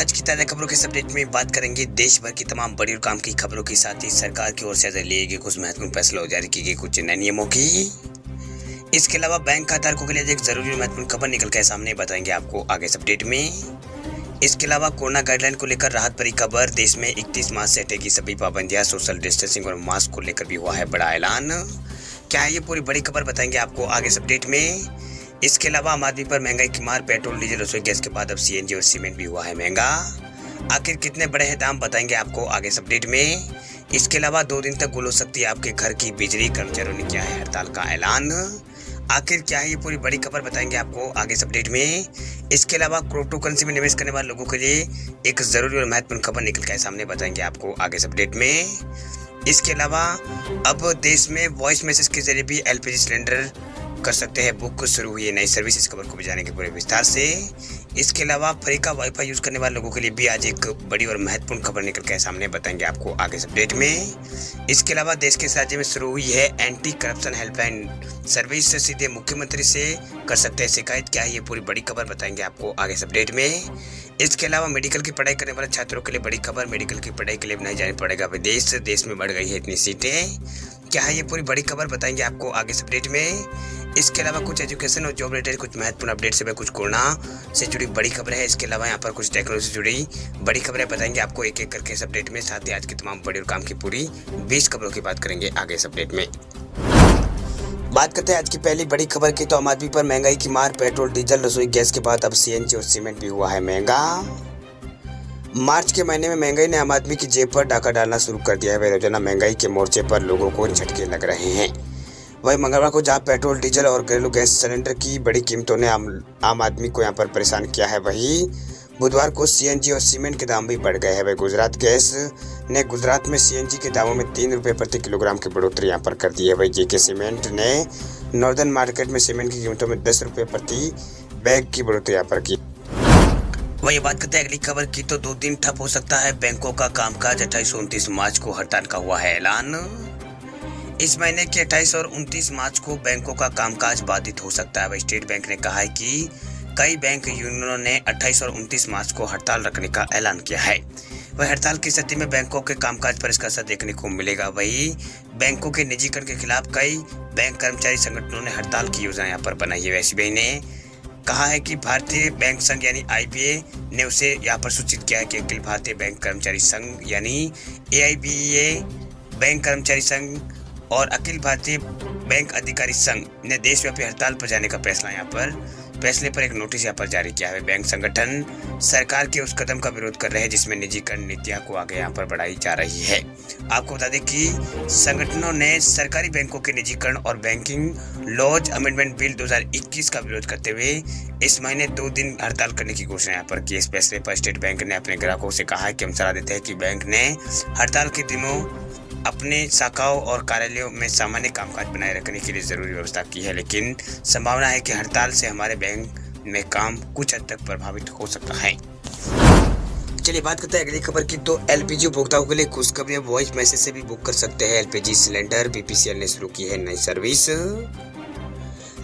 आज की ताज़ा खबरों के इस अपडेट में बात करेंगे देश भर की तमाम बड़ी और काम की खबरों के साथ ही सरकार की ओर से लिए गए कुछ महत्वपूर्ण फैसलों जारी की गई कुछ नए नियमों की। इसके अलावा बैंक खाताधारकों के लिए एक जरूरी और महत्वपूर्ण खबर निकल कर सामने बताएंगे आपको आगे इस अपडेट में। इसके अलावा कोरोना गाइडलाइन को लेकर राहत भरी खबर, देश में 31 मार्च से हटेगी सभी पाबंदियां, सोशल डिस्टेंसिंग और मास्क को लेकर भी हुआ है बड़ा ऐलान। क्या है ये पूरी बड़ी खबर बताएंगे आपको आगे इस अपडेट में। इसके अलावा आम आदमी पर महंगाई की मार, पेट्रोल डीजल रसोई गैस के बाद अब सीएनजी और सीमेंट भी हुआ है महंगा। आखिर कितने बड़े हैं दाम बताएंगे आपको आगे इस अपडेट में। इसके अलावा 2 दिन तक गुल हो सकती है आपके घर की बिजली, कर्मचारियों ने किया है हड़ताल का ऐलान। आखिर क्या है ये पूरी बड़ी खबर बताएंगे आपको आगे इस अपडेट में। इसके अलावा क्रिप्टो करेंसी में निवेश करने वाले लोगों के लिए एक जरूरी और महत्वपूर्ण खबर निकल कर सामने बताएंगे आपको आगे इस अपडेट में। इसके अलावा अब देश में वॉइस मैसेज के जरिए भी एलपीजी सिलेंडर कर सकते हैं बुक, शुरू हुई है नई सर्विस। इस खबर को भी जानेंगे पूरे विस्तार से। इसके अलावा फ्री का वाईफाई यूज करने वाले लोगों के लिए भी आज एक बड़ी और महत्वपूर्ण खबर निकल कर सामने बताएंगे आपको आगे इस अपडेट में। इसके अलावा देश के राज्य में शुरू हुई है एंटी करप्शन हेल्पलाइन सर्विस, सीधे मुख्यमंत्री से कर सकते हैं शिकायत। क्या है ये पूरी बड़ी खबर बताएंगे आपको आगे इस अपडेट में। इसके अलावा मेडिकल की पढ़ाई करने वाले छात्रों के लिए बड़ी खबर, मेडिकल की पढ़ाई के लिए नहीं जाना पड़ेगा विदेश, देश में बढ़ गई है इतनी सीटें। क्या है ये पूरी बड़ी खबर बताएंगे आपको आगे इस अपडेट में। इसके अलावा कुछ एजुकेशन और जॉब रिलेटेड कुछ महत्वपूर्ण अपडेट से कुछ कोरोना से जुड़ी बड़ी खबर है। इसके अलावा यहाँ पर कुछ टेक्नोलॉजी से जुड़ी बड़ी खबरें बताएंगे आपको एक एक करके इस अपडेट में। साथ ही आज की तमाम बड़ी और काम की पूरी 20 खबरों की बात करेंगे आगे इस अपडेट में। बात करते हैं आज की पहली बड़ी खबर की, तो आम आदमी पर महंगाई की मार, पेट्रोल डीजल रसोई गैस के बाद अब सीएनजी और सीमेंट भी हुआ है महंगा। मार्च के महीने में महंगाई ने आम आदमी की जेब पर डाका डालना शुरू कर दिया है। वह रोजाना महंगाई के मोर्चे पर लोगों को झटके लग रहे हैं। वही मंगलवार को जहां पेट्रोल डीजल और घरेलू गैस सिलेंडर की बड़ी कीमतों ने आम आदमी को यहां पर परेशान किया है, वही बुधवार को सीएनजी और सीमेंट के दाम भी बढ़ गए हैं। वही गुजरात में सीएनजी के दामों में 3 रुपये प्रति किलोग्राम की बढ़ोतरी यहाँ पर कर दी है। वही जेके सीमेंट ने नॉर्दर्न मार्केट में सीमेंट की कीमतों में 10 रुपये प्रति बैग की बढ़ोतरी यहाँ पर की। वही बात करते हैं अगली खबर की, तो 2 दिन ठप हो सकता है बैंकों का कामकाज। 28 और 29 मार्च को हड़ताल का हुआ है ऐलान। इस महीने के 28 और 29 मार्च को बैंकों का कामकाज बाधित हो सकता है। वही स्टेट बैंक ने कहा है कि कई बैंक यूनियनों ने 28 और 29 मार्च को हड़ताल रखने का ऐलान किया है। वही हड़ताल की स्थिति में बैंकों के कामकाज पर इसका असर देखने को मिलेगा। वही बैंकों के निजीकरण के खिलाफ कई बैंक कर्मचारी संगठनों ने हड़ताल की योजना यहाँ पर बनाई है। एसबीआई ने कहा है कि भारतीय बैंक संघ यानी आईबीए ने उसे यहाँ पर सूचित किया है कि अखिल भारतीय बैंक कर्मचारी संघ यानी एआईबीए, बैंक कर्मचारी संघ और अखिल भारतीय बैंक अधिकारी संघ ने देशव्यापी हड़ताल पर जाने का फैसले पर एक नोटिस यहाँ पर जारी किया है। बैंक संगठन सरकार के उस कदम का विरोध कर रहे हैं जिसमें निजीकरण नीतियां को आगे यहाँ पर बढ़ाई जा रही है। आपको बता दें कि संगठनों ने सरकारी बैंकों के निजीकरण और बैंकिंग लॉज अमेंडमेंट बिल 2021 का विरोध करते हुए इस महीने 2 दिन हड़ताल करने की घोषणा यहाँ पर की। इस फैसले पर स्टेट बैंक ने अपने ग्राहकों से कहा है कि हम सलाह देते हैं कि बैंक ने हड़ताल के दिनों अपने शाखाओं और कार्यालयों में सामान्य कामकाज बनाए रखने के लिए जरूरी व्यवस्था की है, लेकिन संभावना है कि हड़ताल से हमारे बैंक में काम कुछ हद तक प्रभावित हो सकता है। चलिए बात करते हैं अगली खबर की, तो एलपीजी उपभोक्ताओं के लिए खुशखबरी, वॉइस मैसेज से भी बुक कर सकते हैं एलपीजी सिलेंडर। बीपीसीएल ने शुरू की है नई सर्विस।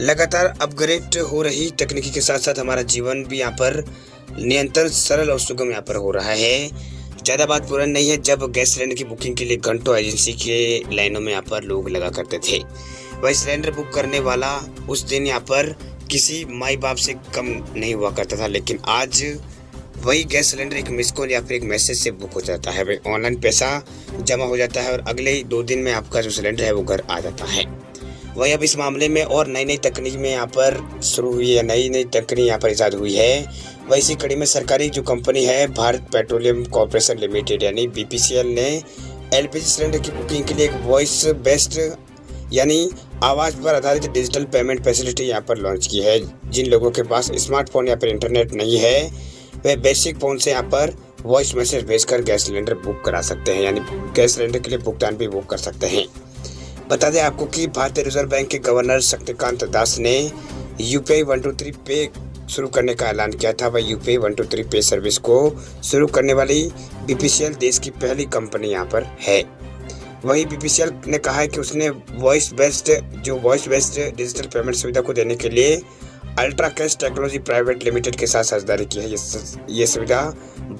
लगातार अपग्रेड हो रही तकनीकी के साथ साथ हमारा जीवन भी यहाँ पर नियंत्रण सरल और सुगम यहाँ पर हो रहा है। ज़्यादा बात पुरानी नहीं है जब गैस सिलेंडर की बुकिंग के लिए घंटों एजेंसी के लाइनों में यहाँ पर लोग लगा करते थे। वही सिलेंडर बुक करने वाला उस दिन यहाँ पर किसी माई बाप से कम नहीं हुआ करता था, लेकिन आज वही गैस सिलेंडर एक मिस कॉल या फिर एक मैसेज से बुक हो जाता है। वही ऑनलाइन पैसा जमा हो जाता है और अगले ही 2 दिन में आपका जो सिलेंडर है वो घर आ जाता है। वही अब इस मामले में और नई तकनीक में यहाँ पर शुरू हुई है, नई तकनीक यहाँ पर ईजाद हुई है। वैसी कड़ी में सरकारी जो कंपनी है भारत पेट्रोलियम कॉर्पोरेशन लिमिटेड यानी बीपीसीएल ने एलपीजी सिलेंडर की बुकिंग के लिए एक वॉइस बेस्ड यानी आवाज़ पर आधारित डिजिटल पेमेंट फैसिलिटी यहाँ पर लॉन्च की है। जिन लोगों के पास स्मार्टफोन या फिर इंटरनेट नहीं है वे बेसिक फ़ोन से यहाँ पर वॉइस मैसेज भेजकर गैस सिलेंडर बुक करा सकते हैं, यानी गैस सिलेंडर के लिए भुगतान भी बुक कर सकते हैं। बता दें आपको कि भारतीय रिजर्व बैंक के गवर्नर शक्तिकांत दास ने यूपीआई 123 पे शुरू करने का ऐलान किया था। वह यूपीआई 123 पे सर्विस को शुरू करने वाली बीपीसीएल देश की पहली कंपनी यहाँ पर है। वही बीपीसीएल ने कहा है कि उसने वॉइस बेस्ड डिजिटल पेमेंट सुविधा को देने के लिए ultra cash technology private limited के साथ साझेदारी की है। ये सुविधा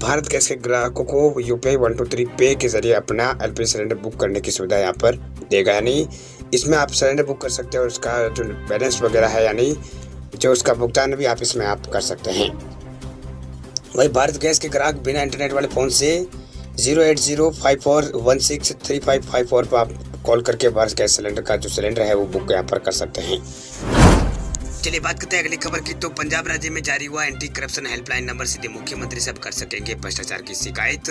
भारत गैस के ग्राहकों को यूपीआई 123 पे के जरिए अपना एलपीजी सिलेंडर बुक करने की सुविधा यहाँ पर देगा। यानी इसमें आप सिलेंडर बुक कर सकते हैं और उसका जो बैलेंस वगैरह है, यानी जो उसका भुगतान भी आप इसमें आप कर सकते हैं। वही भारत गैस के ग्राहक बिना इंटरनेट वाले फ़ोन से 08054163554 पर आप कॉल करके भारत गैस सिलेंडर का जो सिलेंडर है वो बुक यहाँ पर कर सकते हैं। चलिए बात करते हैं अगली खबर की। तो पंजाब राज्य में जारी हुआ एंटी करप्शन हेल्पलाइन नंबर सीधे मुख्यमंत्री से अब कर सकेंगे भ्रष्टाचार की शिकायत।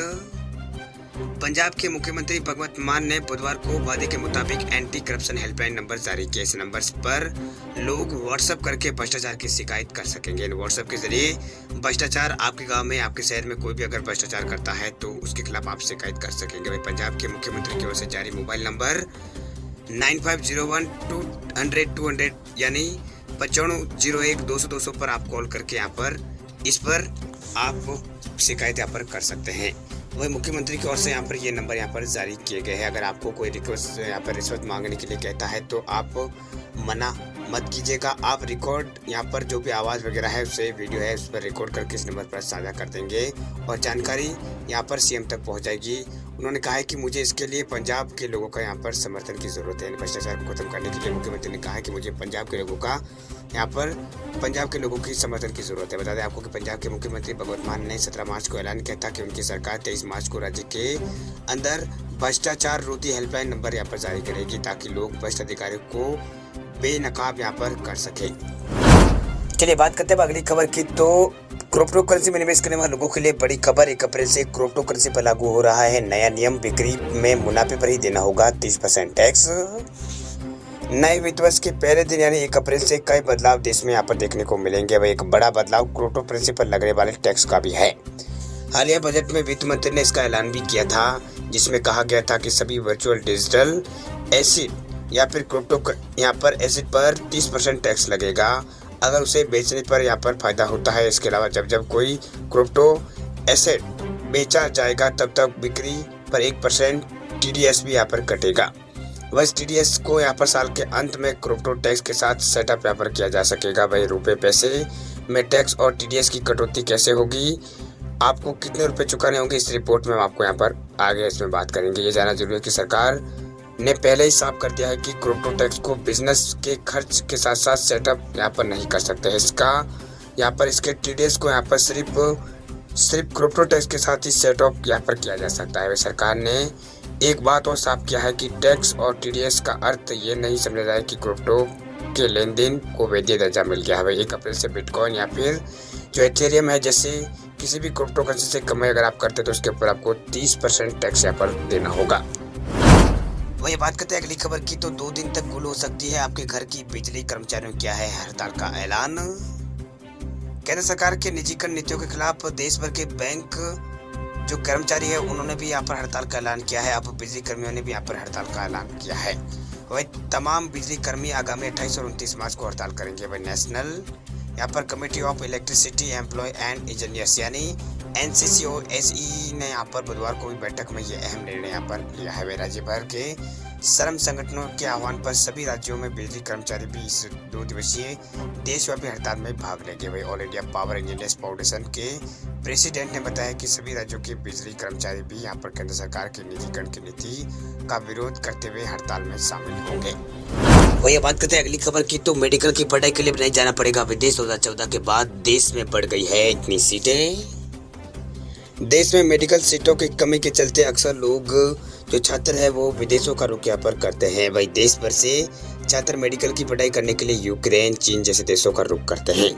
पंजाब के मुख्यमंत्री भगवंत मान ने बुधवार को वादे के मुताबिक एंटी करप्शन हेल्पलाइन नंबर जारी किया। इस नंबर पर लोग व्हाट्सएप करके भ्रष्टाचार की शिकायत कर सकेंगे। इन व्हाट्सएप के जरिए भ्रष्टाचार आपके गांव में, आपके शहर में कोई भी अगर भ्रष्टाचार करता है तो उसके खिलाफ आप शिकायत कर सकेंगे। वही पंजाब के मुख्यमंत्री की ओर से जारी मोबाइल नंबर 9501200200 यानी 9501200200 पर आप कॉल करके यहाँ पर इस पर आप शिकायत यहाँ पर कर सकते हैं। वही मुख्यमंत्री की ओर से यहाँ पर ये नंबर यहाँ पर जारी किए गए हैं। अगर आपको कोई रिक्वेस्ट यहाँ पर रिश्वत मांगने के लिए कहता है तो आप मना मत कीजिएगा। आप रिकॉर्ड यहाँ पर जो भी आवाज़ वगैरह है, उससे वीडियो है, उस पर रिकॉर्ड करके इस नंबर पर साझा कर देंगे और जानकारी यहाँ पर सीएम तक पहुँच जाएगी। उन्होंने कहा है कि मुझे इसके लिए पंजाब के लोगों का यहाँ पर समर्थन की ज़रूरत है। भ्रष्टाचार को खत्म करने के लिए मुख्यमंत्री ने कहा है कि मुझे पंजाब के लोगों का यहाँ पर पंजाब के लोगों की समर्थन की ज़रूरत है। बता दें आपको कि पंजाब के मुख्यमंत्री भगवंत मान ने 17 मार्च को ऐलान किया था कि उनकी सरकार 23 मार्च को राज्य के अंदर भ्रष्टाचार रोधी हेल्पलाइन नंबर यहाँ पर जारी करेगी ताकि लोग भ्रष्ट अधिकारियों को बेनकाब यहाँ पर कर सके। चलिए बात करते हैं अगली खबर की। तो क्रिप्टो करेंसी में निवेश करने वाले लोगों के लिए बड़ी खबर। 1 अप्रैल से क्रिप्टो करेंसी पर लागू हो रहा है नया नियम। बिक्री में मुनाफे पर ही देना होगा 30% टैक्स। नए वित्त वर्ष के पहले दिन यानी 1 अप्रैल से कई बदलाव देश में यहाँ पर देखने को मिलेंगे। वह एक बड़ा बदलाव क्रिप्टो करेंसी पर लगने वाले टैक्स का भी है। हालिया बजट में वित्त मंत्री ने इसका ऐलान भी किया था, जिसमें कहा गया था कि सभी वर्चुअल डिजिटल एसेट या फिर क्रिप्टो यहाँ पर एसेट पर 30% टैक्स लगेगा अगर उसे बेचने पर यहाँ पर फायदा होता है। इसके अलावा जब कोई क्रिप्टो एसेट बेचा जाएगा तब बिक्री पर 1% TDS भी यहाँ पर कटेगा। बस TDS को यहाँ पर साल के अंत में क्रिप्टो टैक्स के साथ सेटअप यहाँ पर किया जा सकेगा। वही रुपए पैसे में टैक्स और TDS की कटौती कैसे होगी, आपको कितने रुपए चुकाने होंगे, इस रिपोर्ट में हम आपको यहाँ पर आगे इसमें बात करेंगे। ये जानना जरूरी है कि सरकार ने पहले ही साफ कर दिया है कि क्रिप्टो टैक्स को बिजनेस के खर्च के साथ साथ सेटअप यहाँ पर नहीं कर सकते। इसका यहाँ पर इसके TDS को यहाँ पर सिर्फ क्रिप्टो टैक्स के साथ ही सेटअप यहाँ पर किया जा सकता है। सरकार ने एक बात और साफ किया है कि टैक्स और TDS का अर्थ ये नहीं समझा जाए कि क्रिप्टो के लेन देन को वैध दर्जा मिल गया है। 1 अप्रैल से बिटकॉइन या फिर जो एथेरियम है जैसे किसी भी क्रिप्टो करेंसी से कमाई अगर आप करते हैं तो उसके ऊपर आपको 30% टैक्स यहाँ पर देना होगा। वही बात करते हैं अगली खबर की। तो 2 दिन तक गुल हो सकती है आपके घर की बिजली। कर्मचारियों क्या है हड़ताल का ऐलान। केंद्र सरकार के निजीकरण नीतियों के खिलाफ देश भर के बैंक जो कर्मचारी है उन्होंने भी यहाँ पर हड़ताल का ऐलान किया है। अब बिजली कर्मियों ने भी यहाँ पर हड़ताल का ऐलान किया है। वही तमाम बिजली कर्मी आगामी 28 और 29 मार्च को हड़ताल करेंगे। वही नेशनल यहाँ पर committee of electricity employees and engineers यानी NCCOSE ने यहाँ पर बुधवार को हुई बैठक में ये अहम निर्णय यहाँ पर लिया है। वे राज्य भर के श्रम संगठनों के आह्वान पर सभी राज्यों में बिजली कर्मचारी भी इस 2 दिवसीय देशव्यापी हड़ताल में भाग लेंगे। वही all India power engineers foundation के प्रेसिडेंट ने बताया कि सभी राज्यों के बिजली कर्मचारी भी यहाँ पर केंद्र सरकार की निजीकरण की नीति का विरोध करते हुए हड़ताल में शामिल होंगे। वही बात करते हैं अगली खबर की। तो मेडिकल की पढ़ाई के लिए नहीं जाना पड़ेगा विदेश। 2014 के बाद देश में बढ़ गई है इतनी सीटें। देश में मेडिकल सीटों की कमी के चलते अक्सर लोग जो छात्र है वो विदेशों का रुख यहाँ पर करते हैं। वही देश भर से छात्र मेडिकल की पढ़ाई करने के लिए यूक्रेन, चीन जैसे देशों का रुख करते हैं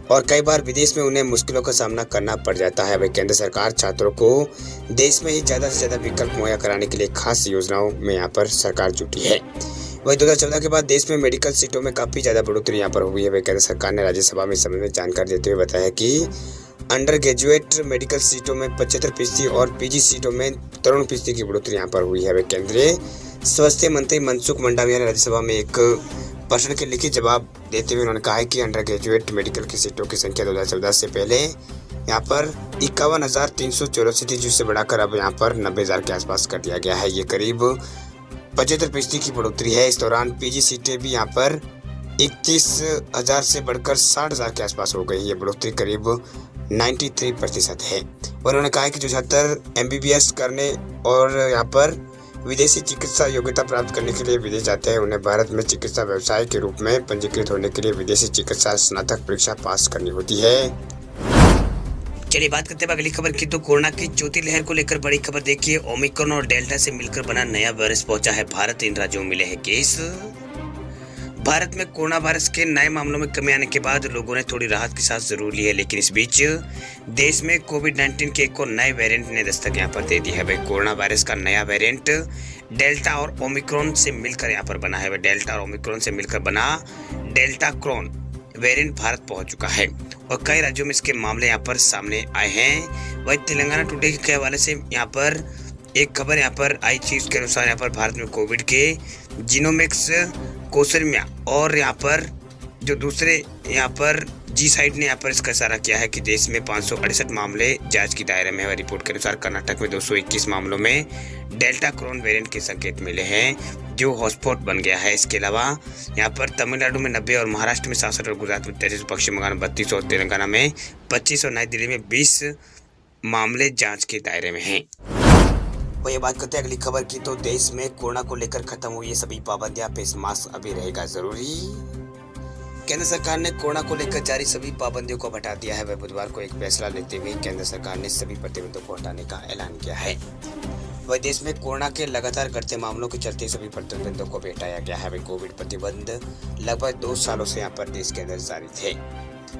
और कई बार विदेश में उन्हें मुश्किलों का सामना करना पड़ जाता है। वही केंद्र सरकार छात्रों को देश में ही ज़्यादा से ज़्यादा विकल्प मुहैया कराने के लिए खास योजनाओं में यहाँ पर सरकार जुटी है। वही 2014 के बाद देश में मेडिकल सीटों में काफ़ी ज़्यादा बढ़ोतरी यहाँ पर हुई है। वही केंद्र सरकार ने राज्यसभा में इस संबंध में जानकारी देते हुए बताया कि अंडर ग्रेजुएट मेडिकल सीटों में 75% और PG सीटों में 53% की बढ़ोतरी यहाँ पर हुई है। वह केंद्रीय स्वास्थ्य मंत्री मनसुख मंडाविया ने राज्यसभा में एक प्रश्न के लिखित जवाब देते हुए उन्होंने कहा है कि अंडर ग्रेजुएट मेडिकल की सीटों की संख्या 2014 से पहले यहाँ पर 51,384 थी, जिससे बढ़ाकर अब यहाँ पर 90,000 के आसपास कर दिया गया है। ये करीब 75% की बढ़ोतरी है। इस दौरान PG सीटें भी यहाँ पर 31,000 से बढ़कर 60,000 के आसपास हो गई। ये बढ़ोतरी करीब 93% है। और उन्होंने कहा है कि जो छात्र MBBS करने और यहाँ पर विदेशी चिकित्सा योग्यता प्राप्त करने के लिए विदेश जाते हैं, उन्हें भारत में चिकित्सा व्यवसाय के रूप में पंजीकृत होने के लिए विदेशी चिकित्सा स्नातक परीक्षा पास करनी होती है। चलिए बात करते हैं अगली खबर की। तो कोरोना की चौथी लहर को लेकर बड़ी खबर देखिए। ओमिक्रॉन और डेल्टा से मिलकर बना नया वायरस पहुंचा है भारत। इन राज्यों में मिले हैं केस। भारत में कोरोना वायरस के नए मामलों में कमी आने के बाद लोगों ने थोड़ी राहत की सांस जरूर ली है, लेकिन इस बीच देश में कोविड-19 के एक और नए वेरिएंट ने दस्तक यहाँ पर दे दी है। भाई कोरोना वायरस का नया वेरिएंट डेल्टा और ओमिक्रॉन से मिलकर यहाँ पर बना है। वह डेल्टा और ओमिक्रॉन से मिलकर बना डेल्टा क्रोन वेरिएंट भारत पहुंच चुका है और कई राज्यों में इसके मामले यहाँ पर सामने आए हैं। वही तेलंगाना टुडे के हवाले से यहाँ पर एक खबर यहाँ पर आई थी। उसके अनुसार यहाँ पर भारत में कोविड के जीनोमिक्स कौशलमिया और यहाँ पर जो दूसरे यहाँ पर जी साइड ने यहाँ पर इसका इशारा किया है कि देश में 568 मामले जांच की दायरे में है। रिपोर्ट के अनुसार कर्नाटक में 221 मामलों में डेल्टा क्रोन वेरिएंट के संकेत मिले हैं, जो हॉटस्पॉट बन गया है। इसके अलावा यहाँ पर तमिलनाडु में 90 और महाराष्ट्र में 67 और गुजरात में 33, पश्चिम बंगाल में 32 और तेलंगाना में 25 और नई दिल्ली में 20 मामले जाँच के दायरे में हैं। वो ये बात करते हैं अगली खबर की। तो देश में कोरोना को लेकर खत्म हुई सभी पाबंदियां, फेस मास्क अभी रहेगा जरूरी। केंद्र सरकार ने कोरोना को लेकर जारी सभी पाबंदियों को हटा दिया है। वह बुधवार को एक फैसला लेते हुए केंद्र सरकार ने सभी प्रतिबंधों को हटाने का ऐलान किया है। वह देश में कोरोना के लगातार बढ़ते मामलों के चलते सभी प्रतिबंधों को भी हटाया गया है। वही कोविड प्रतिबंध लगभग 2 सालों से यहाँ पर देश के अंदर जारी थे।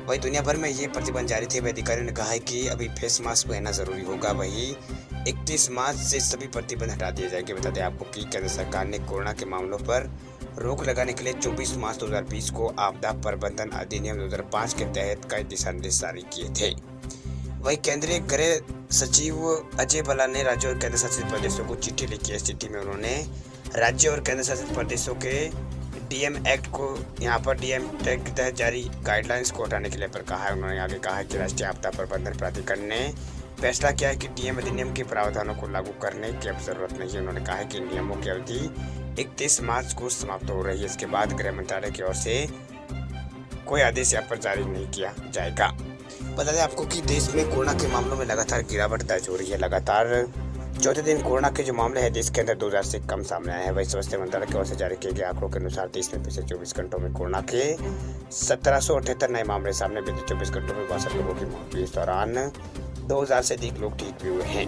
वही दुनिया भर में ये प्रतिबंध जारी थे। अधिकारियों ने कहा है कि अभी फेस मास्क पहनना जरूरी होगा। वही 31 मार्च से सभी प्रतिबंध हटा दिए जाएंगे। बता दें आपको कि केंद्र सरकार ने कोरोना के मामलों पर रोक लगाने के लिए 24 मार्च 2020 को आपदा प्रबंधन अधिनियम 2005 के तहत कई दिशा निर्देश जारी किए थे। वही केंद्रीय गृह सचिव अजय भल्ला ने राज्यों और केंद्र शासित प्रदेशों को चिट्ठी लिखी है। इस चिट्ठी में उन्होंने राज्य और केंद्र शासित प्रदेशों के डीएम एक्ट को यहाँ पर डीएम एक्ट के तहत जारी गाइडलाइंस को हटाने के लिए पर कहा है। उन्होंने आगे कहा है कि राष्ट्रीय आपदा प्रबंधन प्राधिकरण ने फैसला किया है कि डीएम अधिनियम के प्रावधानों को लागू करने की अब जरूरत नहीं है। उन्होंने कहा है कि नियमों की अवधि 31 मार्च को समाप्त हो रही है। इसके बाद गृह मंत्रालय की ओर से कोई आदेश यहाँ पर जारी नहीं किया जाएगा। बता दें आपको कि देश में कोरोना के मामलों में लगातार गिरावट दर्ज हो रही है। लगातार चौथे दिन कोरोना के जो मामले हैं देश के अंदर 2000 से कम सामने आए हैं। वही स्वास्थ्य मंत्रालय की ओर से जारी किए गए आंकड़ों के अनुसार देश में पिछले 24 घंटों में कोरोना के 1778 नए मामले सामने। पिछले 24 घंटों में 62 लोगों की मौत हुई। इस दौरान 2000 से अधिक लोग ठीक भी हुए हैं।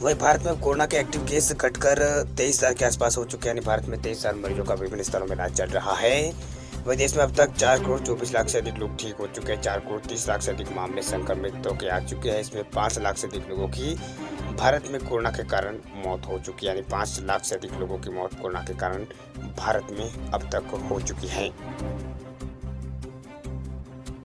वही भारत में कोरोना के एक्टिव केस घटकर 23,000 के आसपास हो चुके हैं। यानी भारत में 23,000 मरीजों का विभिन्न स्तरों में इलाज चल रहा है। वही देश में अब तक 4 करोड़ 24 लाख से अधिक लोग ठीक हो चुके हैं। 4 करोड़ 30 लाख से अधिक मामले संक्रमितों के आ चुके हैं। इसमें 5 लाख से अधिक लोगों की भारत में कोरोना के कारण मौत हो चुकी है। यानी 5 लाख से अधिक लोगों की मौत कोरोना के कारण भारत में अब तक हो चुकी है।